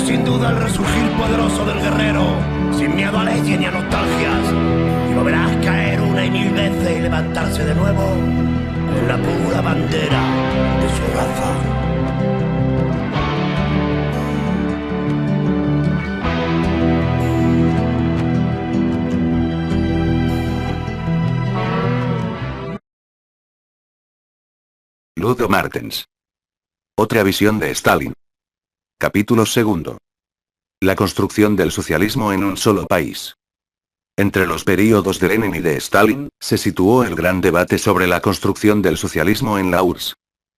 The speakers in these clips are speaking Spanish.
sin duda el resurgir poderoso del guerrero, sin miedo a leyes ni a nostalgias. Y lo verás caer una y mil veces y levantarse de nuevo en la pura bandera de su raza. Ludo Martens. Otra visión de Stalin. Capítulo 2. La construcción del socialismo en un solo país. Entre los períodos de Lenin y de Stalin, se situó el gran debate sobre la construcción del socialismo en la URSS.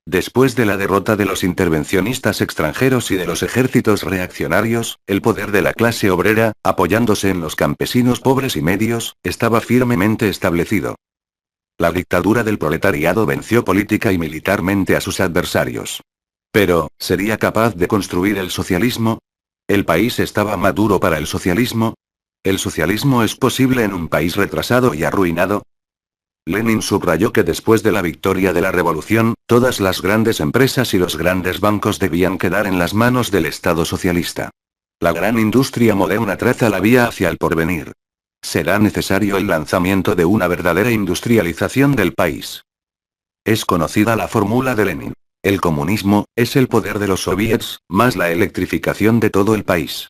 Después de la derrota de los intervencionistas extranjeros y de los ejércitos reaccionarios, el poder de la clase obrera, apoyándose en los campesinos pobres y medios, estaba firmemente establecido. La dictadura del proletariado venció política y militarmente a sus adversarios. Pero, ¿sería capaz de construir el socialismo? ¿El país estaba maduro para el socialismo? ¿El socialismo es posible en un país retrasado y arruinado? Lenin subrayó que después de la victoria de la revolución, todas las grandes empresas y los grandes bancos debían quedar en las manos del Estado socialista. La gran industria moderna traza la vía hacia el porvenir. Será necesario el lanzamiento de una verdadera industrialización del país. Es conocida la fórmula de Lenin. El comunismo es el poder de los soviets, más la electrificación de todo el país.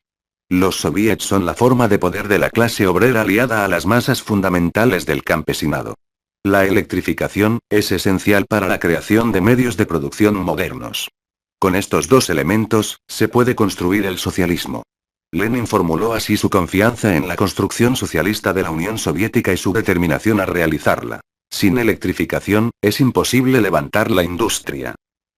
Los soviets son la forma de poder de la clase obrera aliada a las masas fundamentales del campesinado. La electrificación es esencial para la creación de medios de producción modernos. Con estos dos elementos, se puede construir el socialismo. Lenin formuló así su confianza en la construcción socialista de la Unión Soviética y su determinación a realizarla. Sin electrificación, es imposible levantar la industria.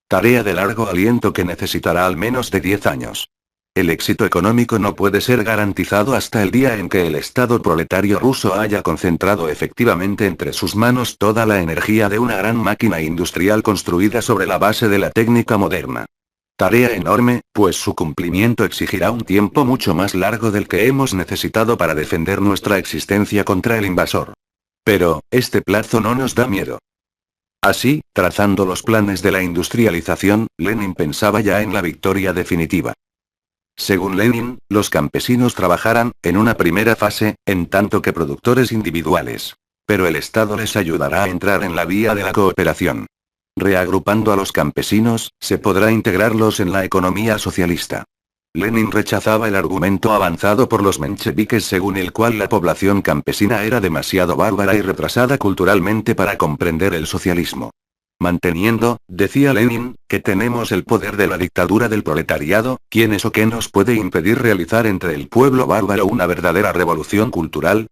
Tarea de largo aliento que necesitará al menos de 10 años. El éxito económico no puede ser garantizado hasta el día en que el Estado proletario ruso haya concentrado efectivamente entre sus manos toda la energía de una gran máquina industrial construida sobre la base de la técnica moderna. Tarea enorme, pues su cumplimiento exigirá un tiempo mucho más largo del que hemos necesitado para defender nuestra existencia contra el invasor. Pero, este plazo no nos da miedo. Así, trazando los planes de la industrialización, Lenin pensaba ya en la victoria definitiva. Según Lenin, los campesinos trabajarán, en una primera fase, en tanto que productores individuales. Pero el Estado les ayudará a entrar en la vía de la cooperación. Reagrupando a los campesinos, se podrá integrarlos en la economía socialista. Lenin rechazaba el argumento avanzado por los mencheviques según el cual la población campesina era demasiado bárbara y retrasada culturalmente para comprender el socialismo. Manteniendo, decía Lenin, que tenemos el poder de la dictadura del proletariado, ¿quién es o qué nos puede impedir realizar entre el pueblo bárbaro una verdadera revolución cultural?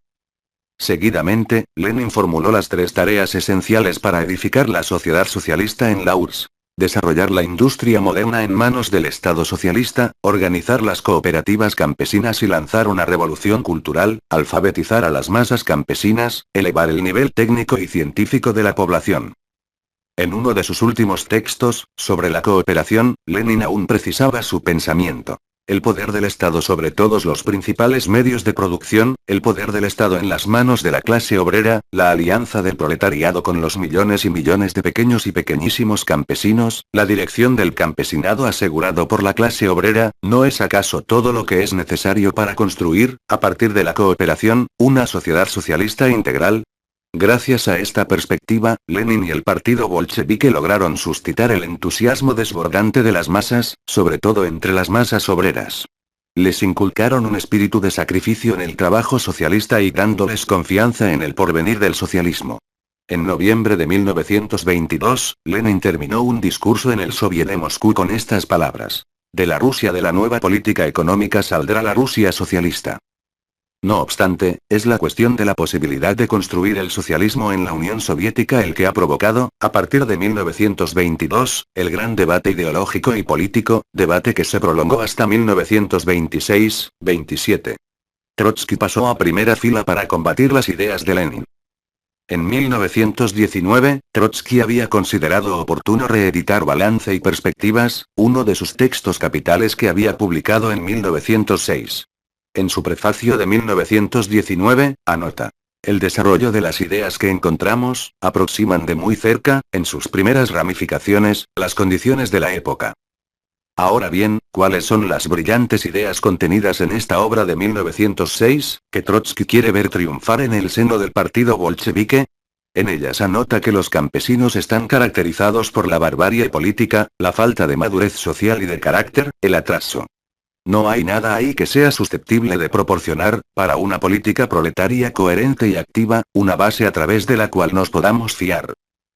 Seguidamente, Lenin formuló las 3 tareas esenciales para edificar la sociedad socialista en la URSS. Desarrollar la industria moderna en manos del Estado socialista, organizar las cooperativas campesinas y lanzar una revolución cultural, alfabetizar a las masas campesinas, elevar el nivel técnico y científico de la población. En uno de sus últimos textos, sobre la cooperación, Lenin aún precisaba su pensamiento. El poder del Estado sobre todos los principales medios de producción, el poder del Estado en las manos de la clase obrera, la alianza del proletariado con los millones y millones de pequeños y pequeñísimos campesinos, la dirección del campesinado asegurado por la clase obrera, ¿no es acaso todo lo que es necesario para construir, a partir de la cooperación, una sociedad socialista integral? Gracias a esta perspectiva, Lenin y el partido bolchevique lograron suscitar el entusiasmo desbordante de las masas, sobre todo entre las masas obreras. Les inculcaron un espíritu de sacrificio en el trabajo socialista y dándoles confianza en el porvenir del socialismo. En noviembre de 1922, Lenin terminó un discurso en el Soviet de Moscú con estas palabras: de la Rusia de la nueva política económica saldrá la Rusia socialista. No obstante, es la cuestión de la posibilidad de construir el socialismo en la Unión Soviética el que ha provocado, a partir de 1922, el gran debate ideológico y político, debate que se prolongó hasta 1926-27. Trotsky pasó a primera fila para combatir las ideas de Lenin. En 1919, Trotsky había considerado oportuno reeditar Balance y Perspectivas, uno de sus textos capitales que había publicado en 1906. En su prefacio de 1919, anota: el desarrollo de las ideas que encontramos, aproximan de muy cerca, en sus primeras ramificaciones, las condiciones de la época. Ahora bien, ¿cuáles son las brillantes ideas contenidas en esta obra de 1906, que Trotsky quiere ver triunfar en el seno del partido bolchevique? En ellas anota que los campesinos están caracterizados por la barbarie política, la falta de madurez social y de carácter, el atraso. No hay nada ahí que sea susceptible de proporcionar, para una política proletaria coherente y activa, una base a través de la cual nos podamos fiar.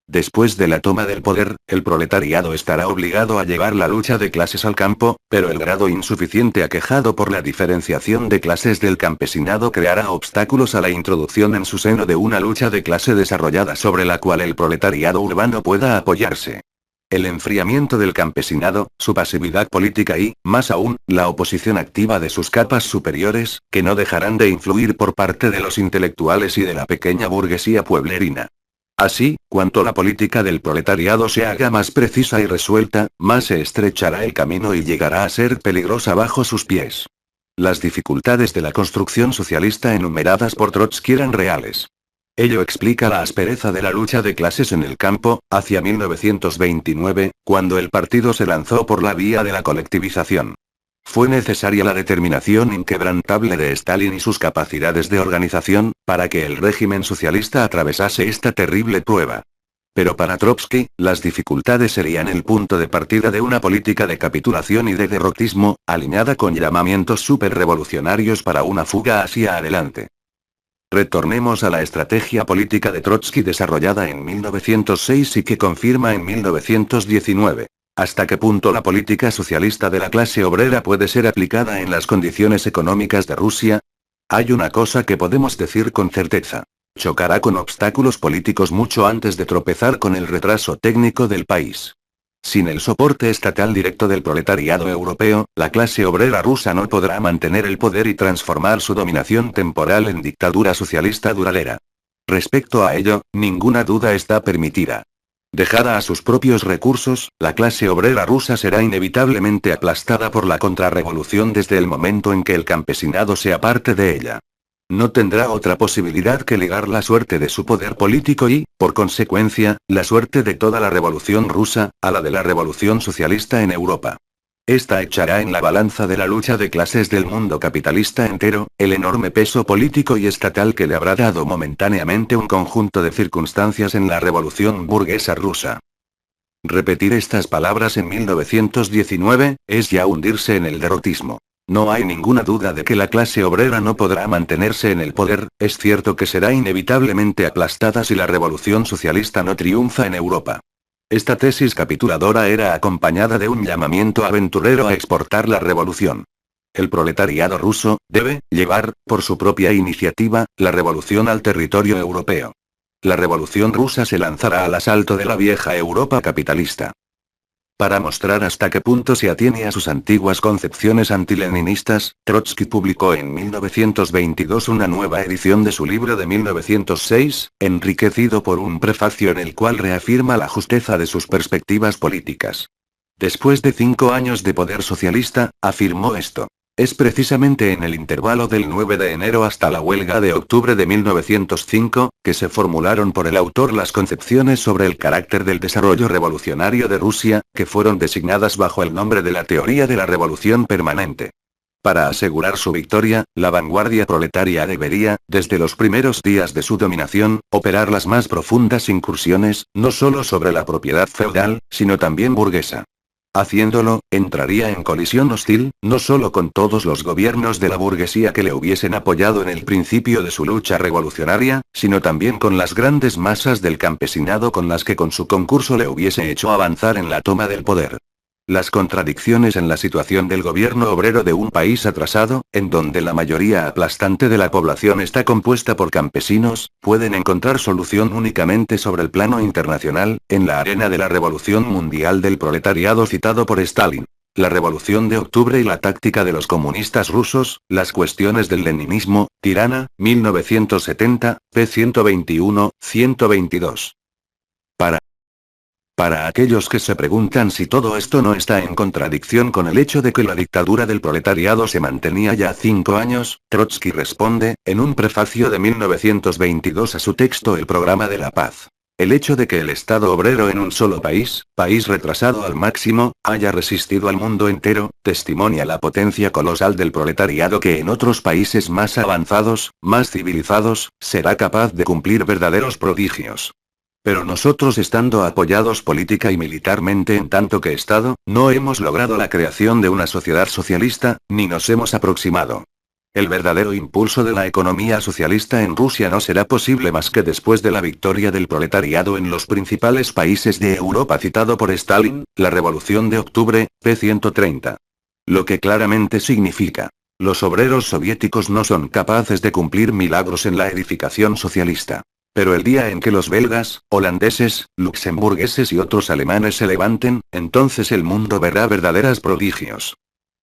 Después de la toma del poder, el proletariado estará obligado a llevar la lucha de clases al campo, pero el grado insuficiente aquejado por la diferenciación de clases del campesinado creará obstáculos a la introducción en su seno de una lucha de clase desarrollada sobre la cual el proletariado urbano pueda apoyarse. El enfriamiento del campesinado, su pasividad política y, más aún, la oposición activa de sus capas superiores, que no dejarán de influir por parte de los intelectuales y de la pequeña burguesía pueblerina. Así, cuanto la política del proletariado se haga más precisa y resuelta, más se estrechará el camino y llegará a ser peligrosa bajo sus pies. Las dificultades de la construcción socialista enumeradas por Trotsky eran reales. Ello explica la aspereza de la lucha de clases en el campo, hacia 1929, cuando el partido se lanzó por la vía de la colectivización. Fue necesaria la determinación inquebrantable de Stalin y sus capacidades de organización, para que el régimen socialista atravesase esta terrible prueba. Pero para Trotsky, las dificultades serían el punto de partida de una política de capitulación y de derrotismo, alineada con llamamientos superrevolucionarios para una fuga hacia adelante. Retornemos a la estrategia política de Trotsky desarrollada en 1906 y que confirma en 1919. ¿Hasta qué punto la política socialista de la clase obrera puede ser aplicada en las condiciones económicas de Rusia? Hay una cosa que podemos decir con certeza. Chocará con obstáculos políticos mucho antes de tropezar con el retraso técnico del país. Sin el soporte estatal directo del proletariado europeo, la clase obrera rusa no podrá mantener el poder y transformar su dominación temporal en dictadura socialista duradera. Respecto a ello, ninguna duda está permitida. Dejada a sus propios recursos, la clase obrera rusa será inevitablemente aplastada por la contrarrevolución desde el momento en que el campesinado sea parte de ella. No tendrá otra posibilidad que ligar la suerte de su poder político y, por consecuencia, la suerte de toda la revolución rusa, a la de la revolución socialista en Europa. Esta echará en la balanza de la lucha de clases del mundo capitalista entero, el enorme peso político y estatal que le habrá dado momentáneamente un conjunto de circunstancias en la revolución burguesa rusa. Repetir estas palabras en 1919, es ya hundirse en el derrotismo. No hay ninguna duda de que la clase obrera no podrá mantenerse en el poder, es cierto que será inevitablemente aplastada si la revolución socialista no triunfa en Europa. Esta tesis capituladora era acompañada de un llamamiento aventurero a exportar la revolución. El proletariado ruso debe llevar, por su propia iniciativa, la revolución al territorio europeo. La revolución rusa se lanzará al asalto de la vieja Europa capitalista. Para mostrar hasta qué punto se atiene a sus antiguas concepciones antileninistas, Trotsky publicó en 1922 una nueva edición de su libro de 1906, enriquecido por un prefacio en el cual reafirma la justeza de sus perspectivas políticas. Después de 5 años de poder socialista, afirmó esto. Es precisamente en el intervalo del 9 de enero hasta la huelga de octubre de 1905, que se formularon por el autor las concepciones sobre el carácter del desarrollo revolucionario de Rusia, que fueron designadas bajo el nombre de la teoría de la revolución permanente. Para asegurar su victoria, la vanguardia proletaria debería, desde los primeros días de su dominación, operar las más profundas incursiones, no solo sobre la propiedad feudal, sino también burguesa. Haciéndolo, entraría en colisión hostil, no solo con todos los gobiernos de la burguesía que le hubiesen apoyado en el principio de su lucha revolucionaria, sino también con las grandes masas del campesinado con las que con su concurso le hubiese hecho avanzar en la toma del poder. Las contradicciones en la situación del gobierno obrero de un país atrasado, en donde la mayoría aplastante de la población está compuesta por campesinos, pueden encontrar solución únicamente sobre el plano internacional, en la arena de la revolución mundial del proletariado citado por Stalin. La revolución de octubre y la táctica de los comunistas rusos, las cuestiones del leninismo, Tirana, 1970, p. 121, 122. Para aquellos que se preguntan si todo esto no está en contradicción con el hecho de que la dictadura del proletariado se mantenía ya 5 años, Trotsky responde, en un prefacio de 1922 a su texto El programa de la paz. El hecho de que el Estado obrero en un solo país, país retrasado al máximo, haya resistido al mundo entero, testimonia la potencia colosal del proletariado que en otros países más avanzados, más civilizados, será capaz de cumplir verdaderos prodigios. Pero nosotros, estando apoyados política y militarmente en tanto que Estado, no hemos logrado la creación de una sociedad socialista, ni nos hemos aproximado. El verdadero impulso de la economía socialista en Rusia no será posible más que después de la victoria del proletariado en los principales países de Europa citado por Stalin, la Revolución de Octubre, p. 130. Lo que claramente significa: los obreros soviéticos no son capaces de cumplir milagros en la edificación socialista. Pero el día en que los belgas, holandeses, luxemburgueses y otros alemanes se levanten, entonces el mundo verá verdaderos prodigios.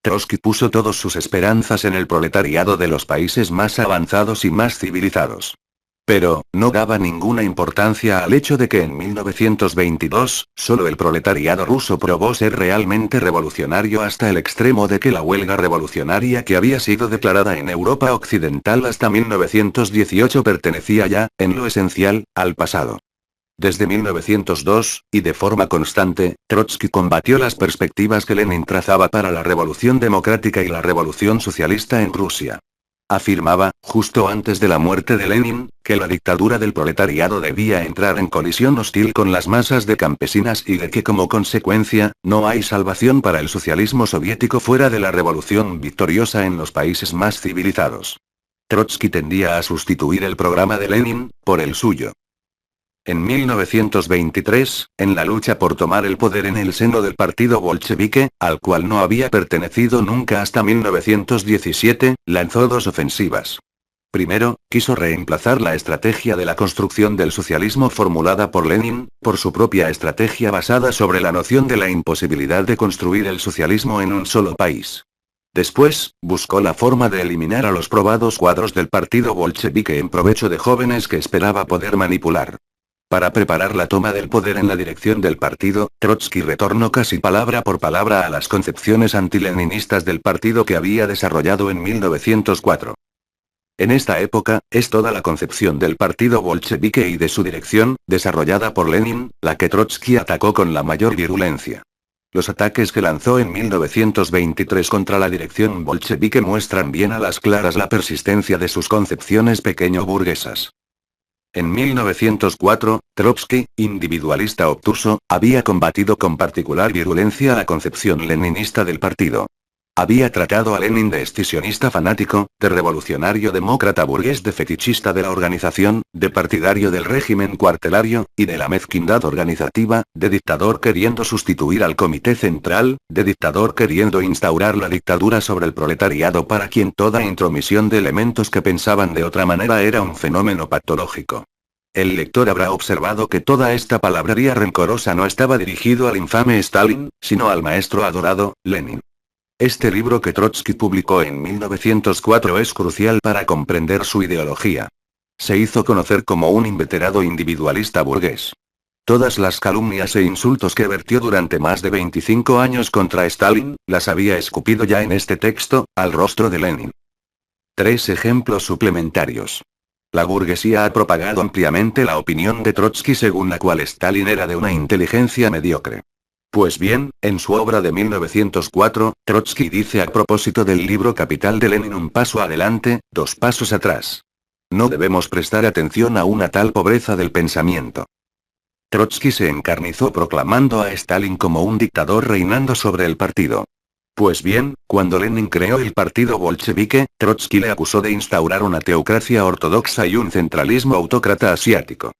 Trotsky puso todas sus esperanzas en el proletariado de los países más avanzados y más civilizados. Pero, no daba ninguna importancia al hecho de que en 1922, solo el proletariado ruso probó ser realmente revolucionario hasta el extremo de que la huelga revolucionaria que había sido declarada en Europa Occidental hasta 1918 pertenecía ya, en lo esencial, al pasado. Desde 1902, y de forma constante, Trotsky combatió las perspectivas que Lenin trazaba para la revolución democrática y la revolución socialista en Rusia. Afirmaba, justo antes de la muerte de Lenin, que la dictadura del proletariado debía entrar en colisión hostil con las masas de campesinas y de que como consecuencia, no hay salvación para el socialismo soviético fuera de la revolución victoriosa en los países más civilizados. Trotsky tendía a sustituir el programa de Lenin por el suyo. En 1923, en la lucha por tomar el poder en el seno del partido bolchevique, al cual no había pertenecido nunca hasta 1917, lanzó dos ofensivas. Primero, quiso reemplazar la estrategia de la construcción del socialismo formulada por Lenin, por su propia estrategia basada sobre la noción de la imposibilidad de construir el socialismo en un solo país. Después, buscó la forma de eliminar a los probados cuadros del partido bolchevique en provecho de jóvenes que esperaba poder manipular. Para preparar la toma del poder en la dirección del partido, Trotsky retornó casi palabra por palabra a las concepciones antileninistas del partido que había desarrollado en 1904. En esta época, es toda la concepción del partido bolchevique y de su dirección, desarrollada por Lenin, la que Trotsky atacó con la mayor virulencia. Los ataques que lanzó en 1923 contra la dirección bolchevique muestran bien a las claras la persistencia de sus concepciones pequeño-burguesas. En 1904, Trotsky, individualista obtuso, había combatido con particular virulencia la concepción leninista del partido. Había tratado a Lenin de escisionista fanático, de revolucionario demócrata burgués, de fetichista de la organización, de partidario del régimen cuartelario, y de la mezquindad organizativa, de dictador queriendo sustituir al Comité Central, de dictador queriendo instaurar la dictadura sobre el proletariado para quien toda intromisión de elementos que pensaban de otra manera era un fenómeno patológico. El lector habrá observado que toda esta palabrería rencorosa no estaba dirigido al infame Stalin, sino al maestro adorado, Lenin. Este libro que Trotsky publicó en 1904 es crucial para comprender su ideología. Se hizo conocer como un inveterado individualista burgués. Todas las calumnias e insultos que vertió durante más de 25 años contra Stalin, las había escupido ya en este texto, al rostro de Lenin. 3 ejemplos suplementarios. La burguesía ha propagado ampliamente la opinión de Trotsky según la cual Stalin era de una inteligencia mediocre. Pues bien, en su obra de 1904, Trotsky dice a propósito del libro Capital de Lenin: un paso adelante, 2 pasos atrás. No debemos prestar atención a una tal pobreza del pensamiento. Trotsky se encarnizó proclamando a Stalin como un dictador reinando sobre el partido. Pues bien, cuando Lenin creó el partido bolchevique, Trotsky le acusó de instaurar una teocracia ortodoxa y un centralismo autócrata asiático.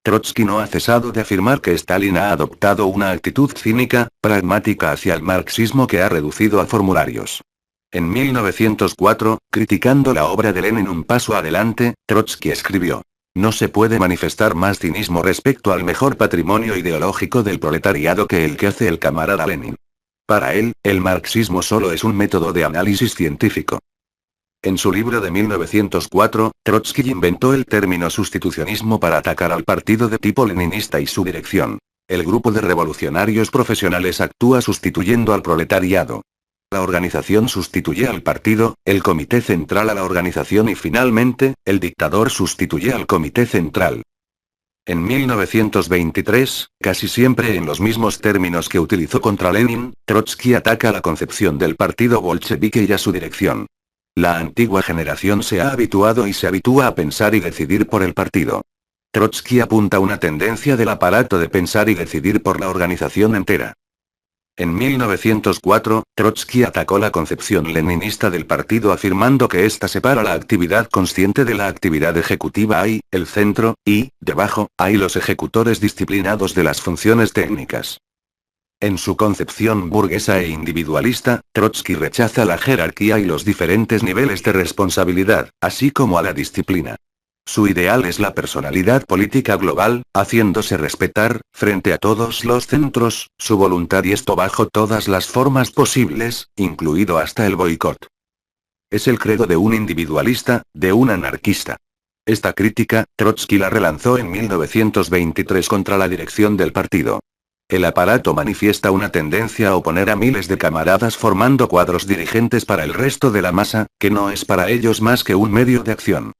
Trotsky no ha cesado de afirmar que Stalin ha adoptado una actitud cínica, pragmática hacia el marxismo que ha reducido a formularios. En 1904, criticando la obra de Lenin Un paso adelante, Trotsky escribió: no se puede manifestar más cinismo respecto al mejor patrimonio ideológico del proletariado que el que hace el camarada Lenin. Para él, el marxismo solo es un método de análisis científico. En su libro de 1904, Trotsky inventó el término sustitucionismo para atacar al partido de tipo leninista y su dirección. El grupo de revolucionarios profesionales actúa sustituyendo al proletariado. La organización sustituye al partido, el comité central a la organización y finalmente, el dictador sustituye al comité central. En 1923, casi siempre en los mismos términos que utilizó contra Lenin, Trotsky ataca la concepción del partido bolchevique y a su dirección. La antigua generación se ha habituado y se habitúa a pensar y decidir por el partido. Trotsky apunta una tendencia del aparato de pensar y decidir por la organización entera. En 1904, Trotsky atacó la concepción leninista del partido afirmando que ésta separa la actividad consciente de la actividad ejecutiva hay, el centro, y, debajo, hay los ejecutores disciplinados de las funciones técnicas. En su concepción burguesa e individualista, Trotsky rechaza la jerarquía y los diferentes niveles de responsabilidad, así como a la disciplina. Su ideal es la personalidad política global, haciéndose respetar, frente a todos los centros, su voluntad y esto bajo todas las formas posibles, incluido hasta el boicot. Es el credo de un individualista, de un anarquista. Esta crítica, Trotsky la relanzó en 1923 contra la dirección del partido. El aparato manifiesta una tendencia a oponer a miles de camaradas formando cuadros dirigentes para el resto de la masa, que no es para ellos más que un medio de acción.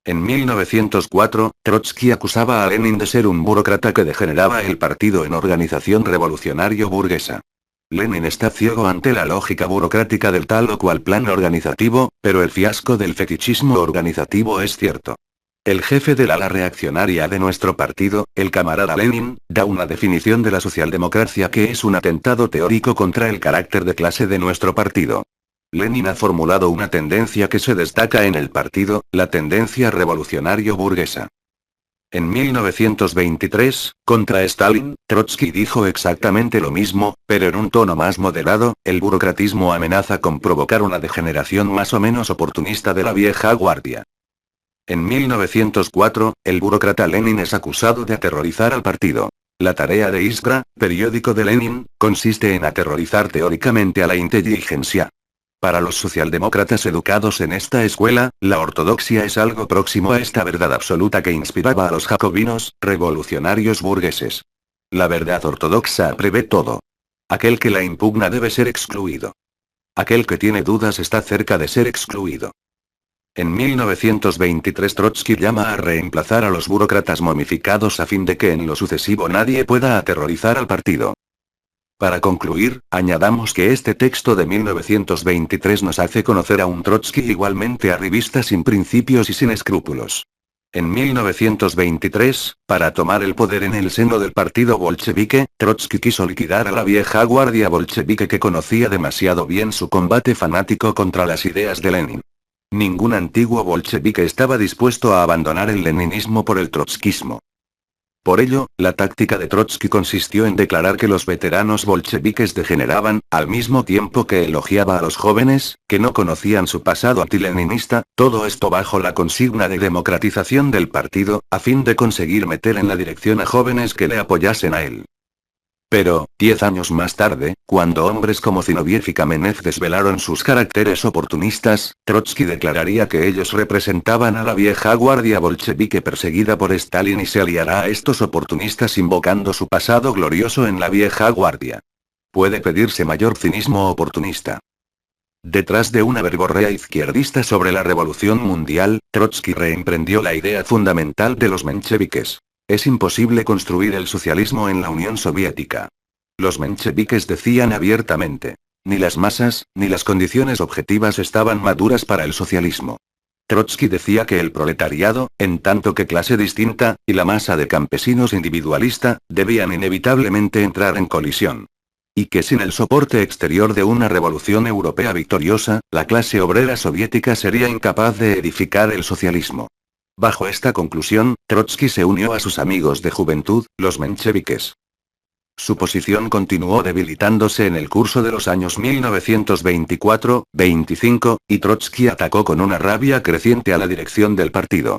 En 1904, Trotsky acusaba a Lenin de ser un burócrata que degeneraba el partido en organización revolucionario burguesa. Lenin está ciego ante la lógica burocrática del tal o cual plan organizativo, pero el fiasco del fetichismo organizativo es cierto. El jefe del ala reaccionaria de nuestro partido, el camarada Lenin, da una definición de la socialdemocracia que es un atentado teórico contra el carácter de clase de nuestro partido. Lenin ha formulado una tendencia que se destaca en el partido, la tendencia revolucionario burguesa. En 1923, contra Stalin, Trotsky dijo exactamente lo mismo, pero en un tono más moderado, el burocratismo amenaza con provocar una degeneración más o menos oportunista de la vieja guardia. En 1904, el burócrata Lenin es acusado de aterrorizar al partido. La tarea de Iskra, periódico de Lenin, consiste en aterrorizar teóricamente a la inteligencia. Para los socialdemócratas educados en esta escuela, la ortodoxia es algo próximo a esta verdad absoluta que inspiraba a los jacobinos, revolucionarios burgueses. La verdad ortodoxa prevé todo. Aquel que la impugna debe ser excluido. Aquel que tiene dudas está cerca de ser excluido. En 1923 Trotsky llama a reemplazar a los burócratas momificados a fin de que en lo sucesivo nadie pueda aterrorizar al partido. Para concluir, añadamos que este texto de 1923 nos hace conocer a un Trotsky igualmente arribista sin principios y sin escrúpulos. En 1923, para tomar el poder en el seno del partido bolchevique, Trotsky quiso liquidar a la vieja guardia bolchevique que conocía demasiado bien su combate fanático contra las ideas de Lenin. Ningún antiguo bolchevique estaba dispuesto a abandonar el leninismo por el trotskismo. Por ello, la táctica de Trotsky consistió en declarar que los veteranos bolcheviques degeneraban, al mismo tiempo que elogiaba a los jóvenes, que no conocían su pasado antileninista, todo esto bajo la consigna de democratización del partido, a fin de conseguir meter en la dirección a jóvenes que le apoyasen a él. Pero, 10 años más tarde, cuando hombres como Zinoviev y Kamenev desvelaron sus caracteres oportunistas, Trotsky declararía que ellos representaban a la vieja guardia bolchevique perseguida por Stalin y se aliará a estos oportunistas invocando su pasado glorioso en la vieja guardia. Puede pedirse mayor cinismo oportunista. Detrás de una verborrea izquierdista sobre la revolución mundial, Trotsky reemprendió la idea fundamental de los mencheviques. Es imposible construir el socialismo en la Unión Soviética. Los mencheviques decían abiertamente. Ni las masas, ni las condiciones objetivas estaban maduras para el socialismo. Trotsky decía que el proletariado, en tanto que clase distinta, y la masa de campesinos individualista, debían inevitablemente entrar en colisión. Y que sin el soporte exterior de una revolución europea victoriosa, la clase obrera soviética sería incapaz de edificar el socialismo. Bajo esta conclusión, Trotsky se unió a sus amigos de juventud, los mencheviques. Su posición continuó debilitándose en el curso de los años 1924-25, y Trotsky atacó con una rabia creciente a la dirección del partido.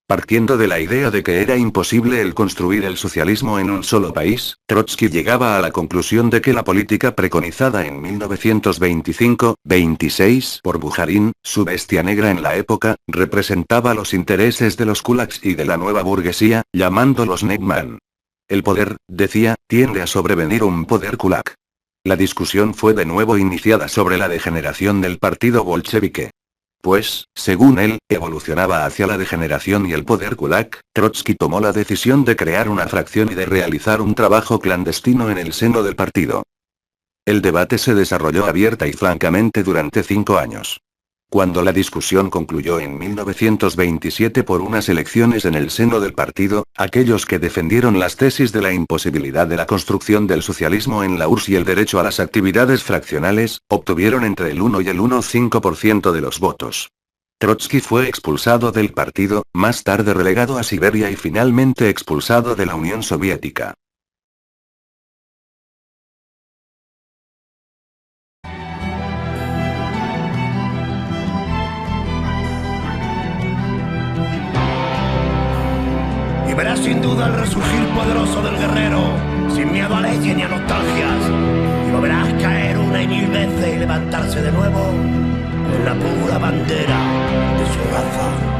Partiendo de la idea de que era imposible el construir el socialismo en un solo país, Trotsky llegaba a la conclusión de que la política preconizada en 1925-26 por Bujarin, su bestia negra en la época, representaba los intereses de los kulaks y de la nueva burguesía, llamándolos Neckman. El poder, decía, tiende a sobrevenir un poder kulak. La discusión fue de nuevo iniciada sobre la degeneración del partido bolchevique. Pues, según él, evolucionaba hacia la degeneración y el poder kulak. Trotsky tomó la decisión de crear una fracción y de realizar un trabajo clandestino en el seno del partido. El debate se desarrolló abierta y francamente durante 5 años. Cuando la discusión concluyó en 1927 por unas elecciones en el seno del partido, aquellos que defendieron las tesis de la imposibilidad de la construcción del socialismo en la URSS y el derecho a las actividades fraccionales, obtuvieron entre el 1 y el 1,5% de los votos. Trotsky fue expulsado del partido, más tarde relegado a Siberia y finalmente expulsado de la Unión Soviética. Verás sin duda el resurgir poderoso del guerrero, sin miedo a leyes ni a nostalgias. Y lo verás caer una y mil veces y levantarse de nuevo en la pura bandera de su raza.